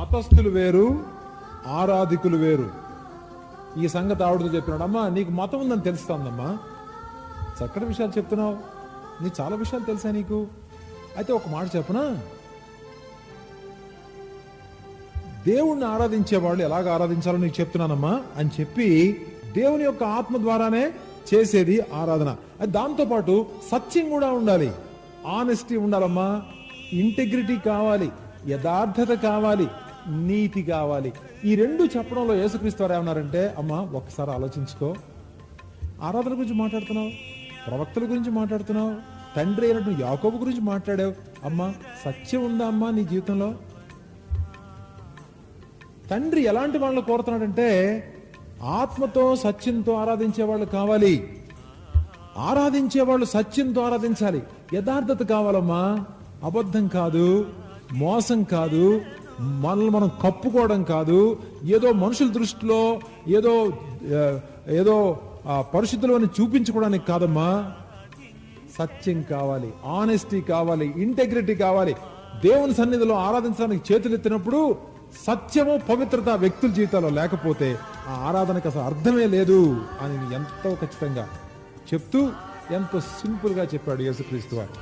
మతస్థులు వేరు, ఆరాధికులు వేరు. ఈ సంగతి ఆవిడతో చెప్పినాడు. అమ్మా నీకు మతం ఉందని తెలుస్తుందమ్మా, చక్కటి విషయాలు చెప్తున్నావు, నీకు చాలా విషయాలు తెలుసా నీకు. అయితే ఒక మాట చెప్పనా, దేవుణ్ణి ఆరాధించే వాళ్ళు ఎలాగ ఆరాధించాలో నీకు చెప్తున్నానమ్మా అని చెప్పి, దేవుని యొక్క ఆత్మ ద్వారానే చేసేది ఆరాధన. దాంతోపాటు సత్యం కూడా ఉండాలి, ఆనెస్టీ ఉండాలమ్మా, ఇంటెగ్రిటీ కావాలి, యథార్థత కావాలి, నీతి కావాలి. ఈ రెండు చెప్పడంలో యేసుక్రీస్తు వారు ఏమన్నారంటే, అమ్మా ఒక్కసారి ఆలోచించుకో, ఆరాధన గురించి మాట్లాడుతున్నావు, ప్రవక్తల గురించి మాట్లాడుతున్నావు, తండ్రి అయినట్టు యాకోబు గురించి మాట్లాడావు, అమ్మా సత్యం ఉందా అమ్మా నీ జీవితంలో? తండ్రి ఎలాంటి వాళ్ళని కోరుతున్నాడంటే, ఆత్మతో సత్యంతో ఆరాధించే వాళ్ళు కావాలి, ఆరాధించే వాళ్ళు సత్యంతో ఆరాధించాలి, యథార్థత కావాలమ్మా, అబద్ధం కాదు, మోసం కాదు, మనల్ని మనం కప్పుకోవడం కాదు, ఏదో మనుషుల దృష్టిలో ఏదో పరిశుద్ధులని చూపించుకోవడానికి కాదమ్మా. సత్యం కావాలి, ఆనెస్టీ కావాలి, ఇంటెగ్రిటీ కావాలి. దేవుని సన్నిధిలో ఆరాధించడానికి చేతులు ఎత్తినప్పుడు సత్యము పవిత్రత వ్యక్తుల జీవితాల్లో లేకపోతే ఆ ఆరాధనకు అసలు అర్థమే లేదు అని ఎంతో ఖచ్చితంగా చెప్తూ ఎంతో సింపుల్ గా చెప్పాడు యేసుక్రీస్తు వారు.